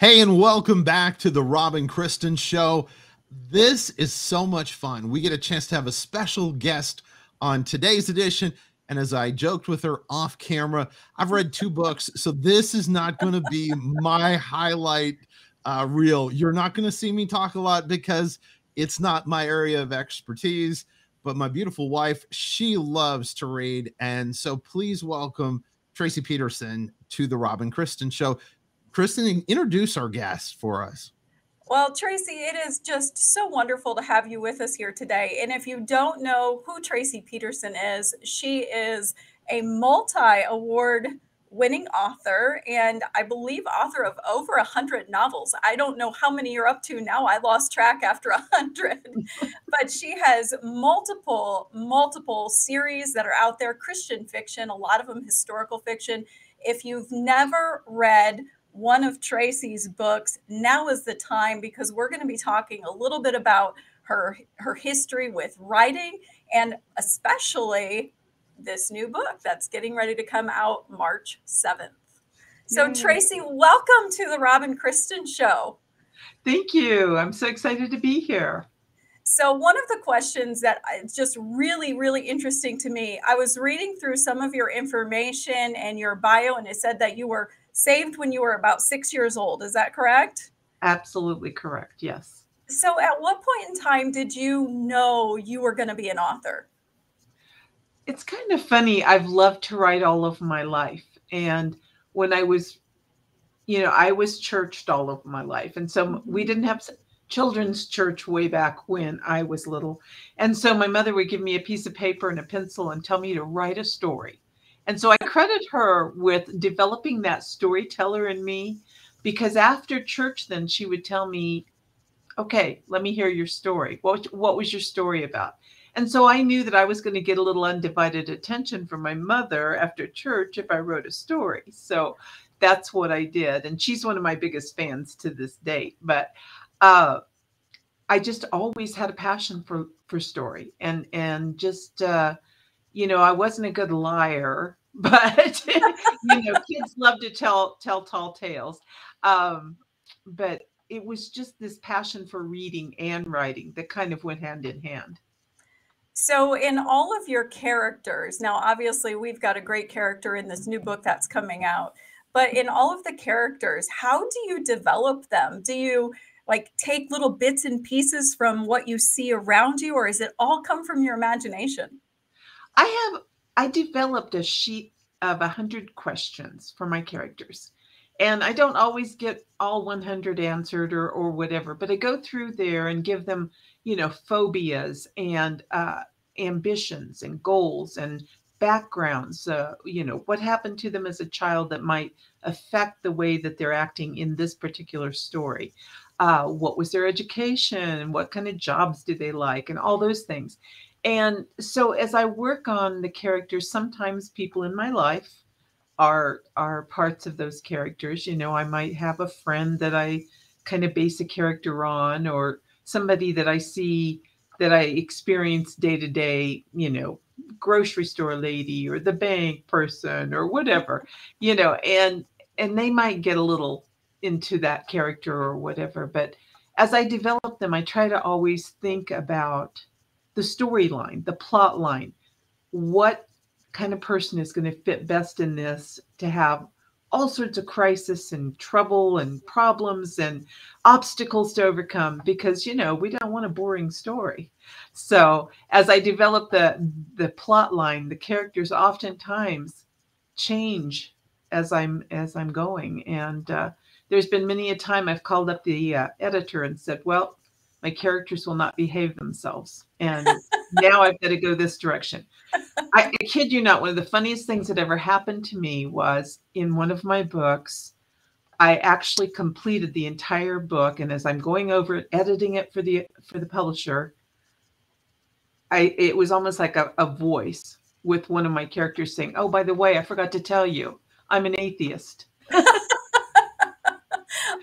Hey, and welcome back to the Rob and Kristen Show. This is so much fun. We get a chance to have a special guest on today's edition. And as I joked with her off camera, I've read 2 books, so this is not going to be my highlight reel. You're not going to see me talk a lot because it's not my area of expertise. But my beautiful wife, she loves to read. And so please welcome Tracie Peterson to the Rob and Kristen Show. Kristen, introduce our guest for us. Well, Tracie, it is just so wonderful to have you with us here today. And if you don't know who Tracie Peterson is, she is a multi-award winning author and I believe author of over 100 novels. I don't know how many you're up to now. I lost track after 100, but she has multiple series that are out there, Christian fiction, a lot of them historical fiction. If you've never read one of Tracie's books, now is the time, because we're going to be talking a little bit about her history with writing and especially this new book that's getting ready to come out March 7th. So Tracie, welcome to the Rob and Kristen Show. Thank you. I'm so excited to be here. So one of the questions that is just really interesting to me, I was reading through some of your information and your bio, and it said that you were saved when you were about 6 years old. Is that correct? Absolutely correct. Yes. So at what point in time did you know you were going to be an author? It's kind of funny. I've loved to write all of my life. And when I was, I was churched all of my life. And so we didn't have children's church way back when I was little. And so my mother would give me a piece of paper and a pencil and tell me to write a story. And so I credit her with developing that storyteller in me, because after church, then she would tell me, okay, let me hear your story. What was your story about? And so I knew that I was going to get a little undivided attention from my mother after church if I wrote a story. So that's what I did. And she's one of my biggest fans to this date. But I just always had a passion for story and just, I wasn't a good liar, but, kids love to tell tall tales. But it was just this passion for reading and writing that kind of went hand in hand. So in all of your characters, now obviously we've got a great character in this new book that's coming out, but in all of the characters, how do you develop them? Do you take little bits and pieces from what you see around you, or is it all come from your imagination? I developed a sheet of 100 questions for my characters. And I don't always get all 100 answered or whatever, but I go through there and give them, phobias and ambitions and goals and backgrounds, what happened to them as a child that might affect the way that they're acting in this particular story. What was their education? What kind of jobs do they like? And all those things. And so as I work on the characters, sometimes people in my life are parts of those characters. I might have a friend that I kind of base a character on, or somebody that I see that I experience day to day, grocery store lady or the bank person or whatever, and they might get a little into that character or whatever. But as I develop them, I try to always think about the storyline, the plot line. What kind of person is going to fit best in this to have all sorts of crisis and trouble and problems and obstacles to overcome, because, we don't want a boring story. So as I develop the plot line, the characters oftentimes change as I'm going. And there's been many a time I've called up the editor and said, well, my characters will not behave themselves, and now I've got to go this direction. I kid you not, one of the funniest things that ever happened to me was in one of my books, I actually completed the entire book, and as I'm going over it, editing it for the publisher, it was almost like a voice with one of my characters saying, oh, by the way, I forgot to tell you, I'm an atheist.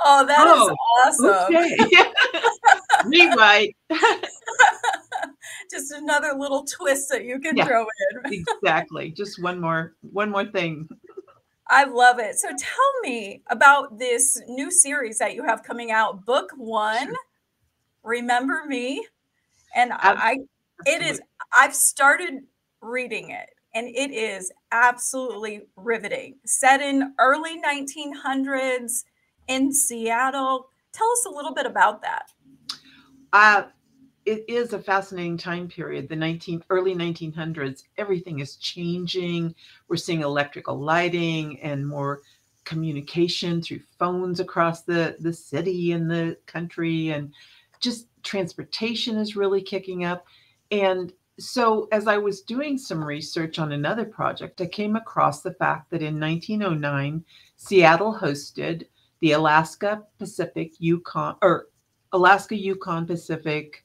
Oh, that is awesome. Okay. Rewrite. Just another little twist that you can throw in. Exactly. Just one more thing. I love it. So tell me about this new series that you have coming out, Book One, Sure. Remember Me. And it is, Absolutely. I've started reading it and it is absolutely riveting. Set in early 1900s in Seattle. Tell us a little bit about that. Uh, it is a fascinating time period, the early 1900s. Everything is changing. We're seeing electrical lighting and more communication through phones across the city and the country, and just transportation is really kicking up. And so as I was doing some research on another project, I came across the fact that in 1909, Seattle hosted the Alaska Yukon Pacific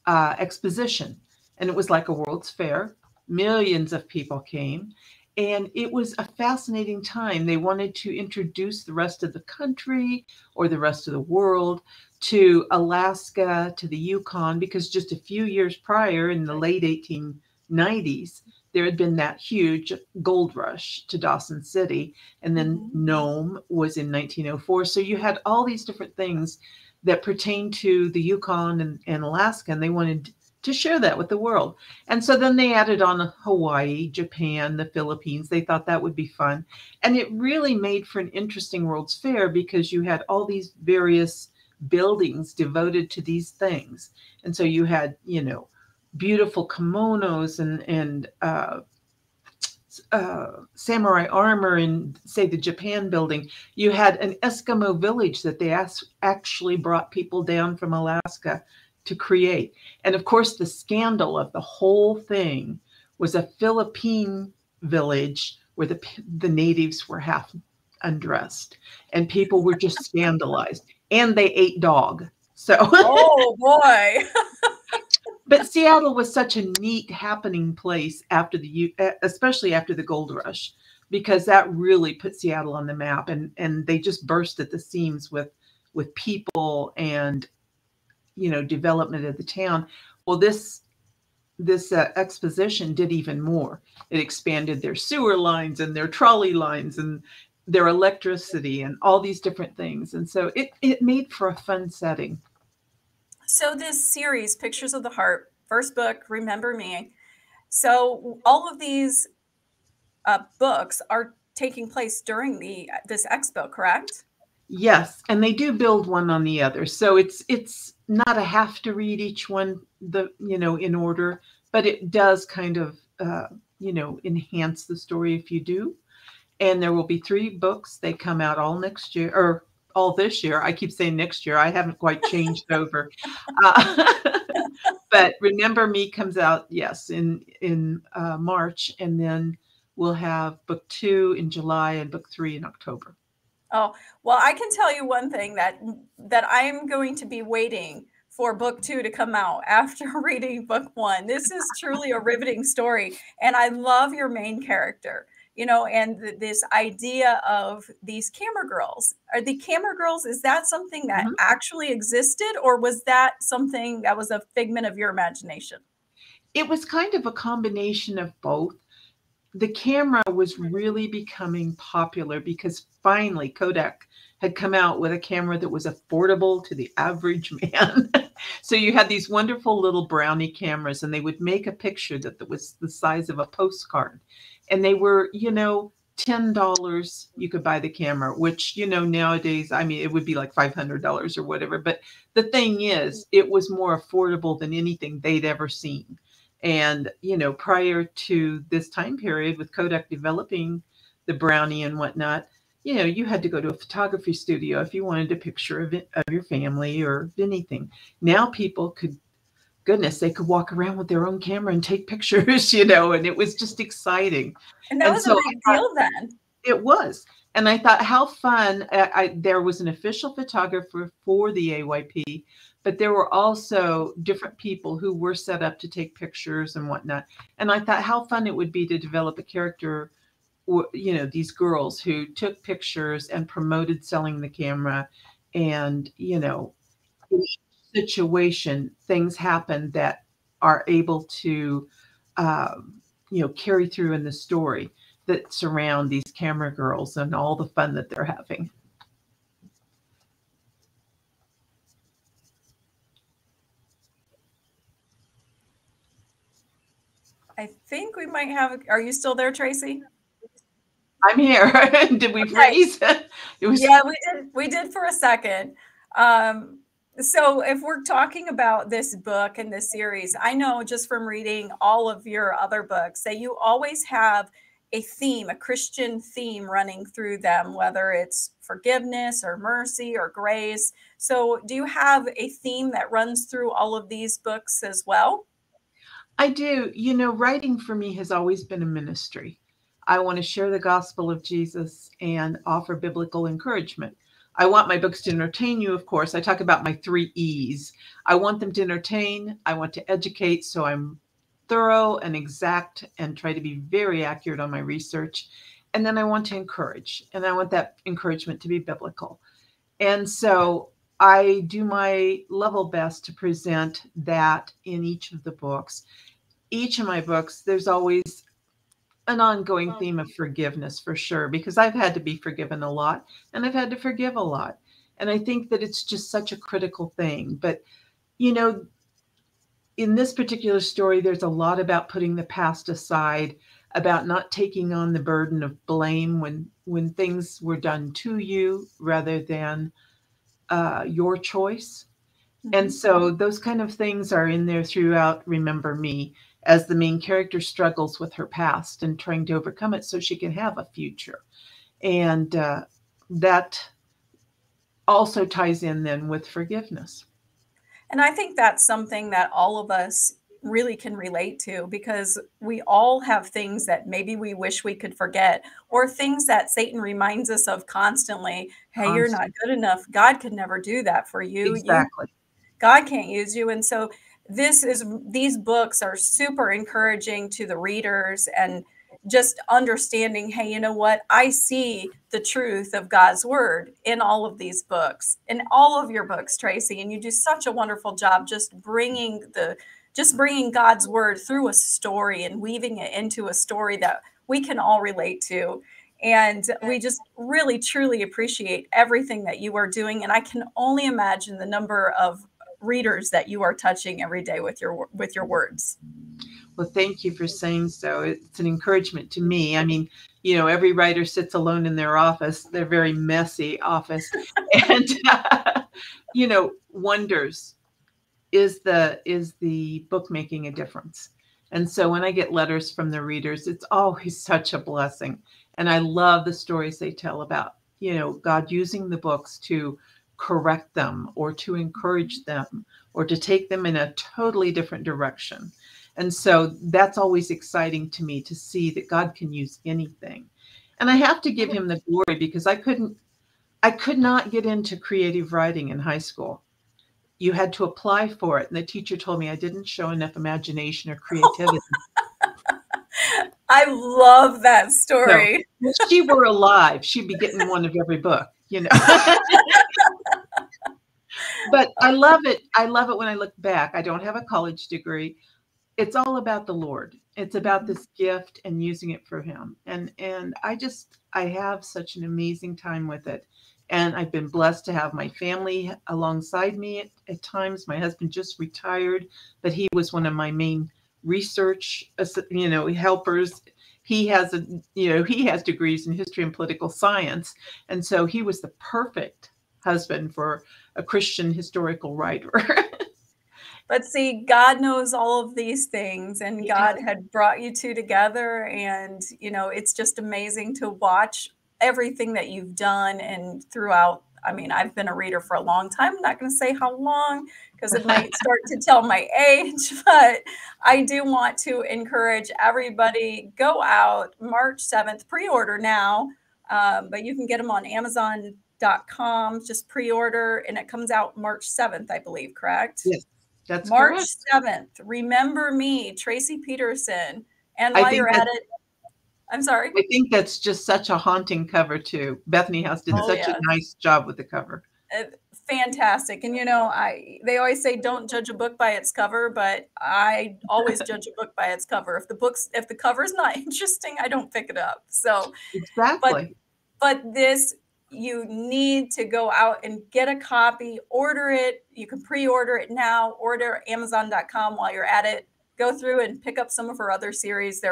exposition. And it was like a World's Fair. Millions of people came. And it was a fascinating time. They wanted to introduce the rest of the country or the rest of the world to Alaska, to the Yukon, because just a few years prior, in the late 1890s, there had been that huge gold rush to Dawson City. And then Nome was in 1904. So you had all these different things that pertain to the Yukon and Alaska, and they wanted to share that with the world. And so then they added on Hawaii, Japan, the Philippines. They thought that would be fun. And it really made for an interesting World's Fair because you had all these various buildings devoted to these things. And so you had, beautiful kimonos and samurai armor in, say, the Japan building. You had an Eskimo village that they actually brought people down from Alaska to create. And of course, the scandal of the whole thing was a Philippine village where the natives were half undressed and people were just scandalized, and they ate dog. So, oh boy. But Seattle was such a neat happening place especially after the gold rush, because that really put Seattle on the map, and they just burst at the seams with people and development of the town. Well, this exposition did even more. It expanded their sewer lines and their trolley lines and their electricity and all these different things, and so it made for a fun setting. So this series, Pictures of the Heart, first book, Remember Me. So all of these books are taking place during this expo, correct? Yes, and they do build one on the other. So it's not a have to read each one in order, but it does kind of enhance the story if you do. And there will be 3 books. They come out all next year, or all this year. I keep saying next year. I haven't quite changed over. But Remember Me comes out, yes, in March, and then we'll have book 2 in July and book 3 in October. Oh, well, I can tell you one thing, that I am going to be waiting for book 2 to come out after reading book 1. This is truly a riveting story. And I love your main character, and this idea of these camera girls. Are the camera girls, is that something that actually existed, or was that something that was a figment of your imagination? It was kind of a combination of both. The camera was really becoming popular because finally Kodak had come out with a camera that was affordable to the average man. So you had these wonderful little brownie cameras, and they would make a picture that was the size of a postcard. And they were, $10 you could buy the camera, which, nowadays, I mean, it would be like $500 or whatever. But the thing is, it was more affordable than anything they'd ever seen. And, prior to this time period with Kodak developing the brownie and whatnot, you had to go to a photography studio if you wanted a picture of your family or anything. Now people they could walk around with their own camera and take pictures, and it was just exciting. And that was a big deal then. It was. And I thought, how fun. There was an official photographer for the AYP, but there were also different people who were set up to take pictures and whatnot. And I thought how fun it would be to develop a character, these girls who took pictures and promoted selling the camera. And, in each situation, things happen that are able to, carry through in the story. that surround these camera girls and all the fun that they're having. I think we might have. Are you still there, Tracie? I'm here. Did we freeze? It was... Yeah, we did for a second. So if we're talking about this book and this series, I know just from reading all of your other books that you always have a theme, a Christian theme running through them, whether it's forgiveness or mercy or grace. So do you have a theme that runs through all of these books as well? I do. You know, writing for me has always been a ministry. I want to share the gospel of Jesus and offer biblical encouragement. I want my books to entertain you, of course. I talk about my 3 E's. I want them to entertain. I want to educate, so I'm thorough and exact and try to be very accurate on my research. And then I want to encourage, and I want that encouragement to be biblical. And so I do my level best to present that in each of the books. Each of my books, there's always an ongoing theme of forgiveness, for sure, because I've had to be forgiven a lot and I've had to forgive a lot. And I think that it's just such a critical thing. But, you know, in this particular story, there's a lot about putting the past aside, about not taking on the burden of blame when things were done to you rather than your choice. Mm-hmm. And so those kind of things are in there throughout Remember Me, as the main character struggles with her past and trying to overcome it so she can have a future. And that also ties in then with forgiveness. And I think that's something that all of us really can relate to, because we all have things that maybe we wish we could forget, or things that Satan reminds us of constantly. Hey, you're not good enough. God could never do that for you. Exactly. God can't use you. And so these books are super encouraging to the readers, and just understanding, hey, you know what? I see the truth of God's word in all of these books, in all of your books, Tracie. And you do such a wonderful job just bringing God's word through a story and weaving it into a story that we can all relate to. And we just really, truly appreciate everything that you are doing. And I can only imagine the number of readers that you are touching every day with your words. Well, thank you for saying so. It's an encouragement to me. I mean, you know, every writer sits alone in their office, their very messy office, and you know, wonders, is the book making a difference? And so when I get letters from the readers, it's always such a blessing. And I love the stories they tell about, you know, God using the books to correct them or to encourage them or to take them in a totally different direction. And so that's always exciting to me, to see that God can use anything. And I have to give him the glory, because I could not get into creative writing in high school. You had to apply for it. And the teacher told me I didn't show enough imagination or creativity. I love that story. So, if she were alive, she'd be getting one of every book, you know. But I love it. I love it when I look back. I don't have a college degree. It's all about the Lord. It's about this gift and using it for him. And I have such an amazing time with it. And I've been blessed to have my family alongside me at times. My husband just retired, but he was one of my main research, you know, helpers. He has degrees in history and political science. And so he was the perfect husband for a Christian historical writer. But see, God knows all of these things, and God had brought you two together. And, you know, it's just amazing to watch everything that you've done. And throughout, I mean, I've been a reader for a long time. I'm not going to say how long, because it might start to tell my age, but I do want to encourage everybody, go out March 7th, pre-order now, but you can get them on Amazon.com, just pre-order, and it comes out March 7th, I believe, correct? Yes. That's March correct. 7th. Remember Me, Tracie Peterson. And while you're at it, I'm sorry. I think that's just such a haunting cover too. Bethany House did such a nice job with the cover. fantastic. And they always say don't judge a book by its cover, but I always judge a book by its cover. If the cover is not interesting, I don't pick it up. So, Exactly. but this, you need to go out and get a copy, order it. You can pre-order it now, order Amazon.com while you're at it. Go through and pick up some of her other series.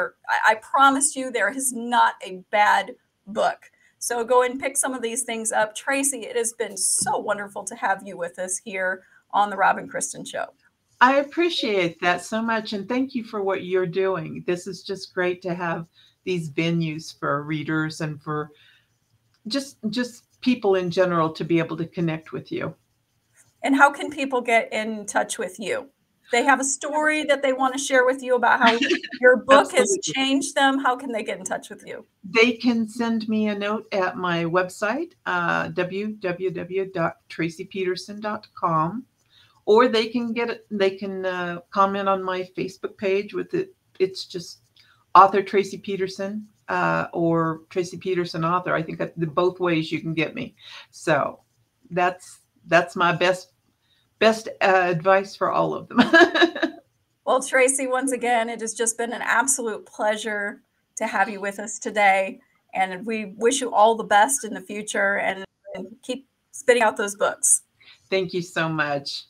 I promise you, there is not a bad book. So go and pick some of these things up. Tracie, it has been so wonderful to have you with us here on the Rob and Kristen Show. I appreciate that so much. And thank you for what you're doing. This is just great to have these venues for readers and for just people in general to be able to connect with you. And how can people get in touch with you? They have a story that they want to share with you about how your book has changed them. How can they get in touch with you? They can send me a note at my website, www.traciepeterson.com, or they can comment on my Facebook page with it. It's just author Tracie Peterson, or Tracie Peterson author. I think that both ways you can get me. So that's my best advice for all of them. Well, Tracie, once again, it has just been an absolute pleasure to have you with us today. And we wish you all the best in the future and keep spitting out those books. Thank you so much.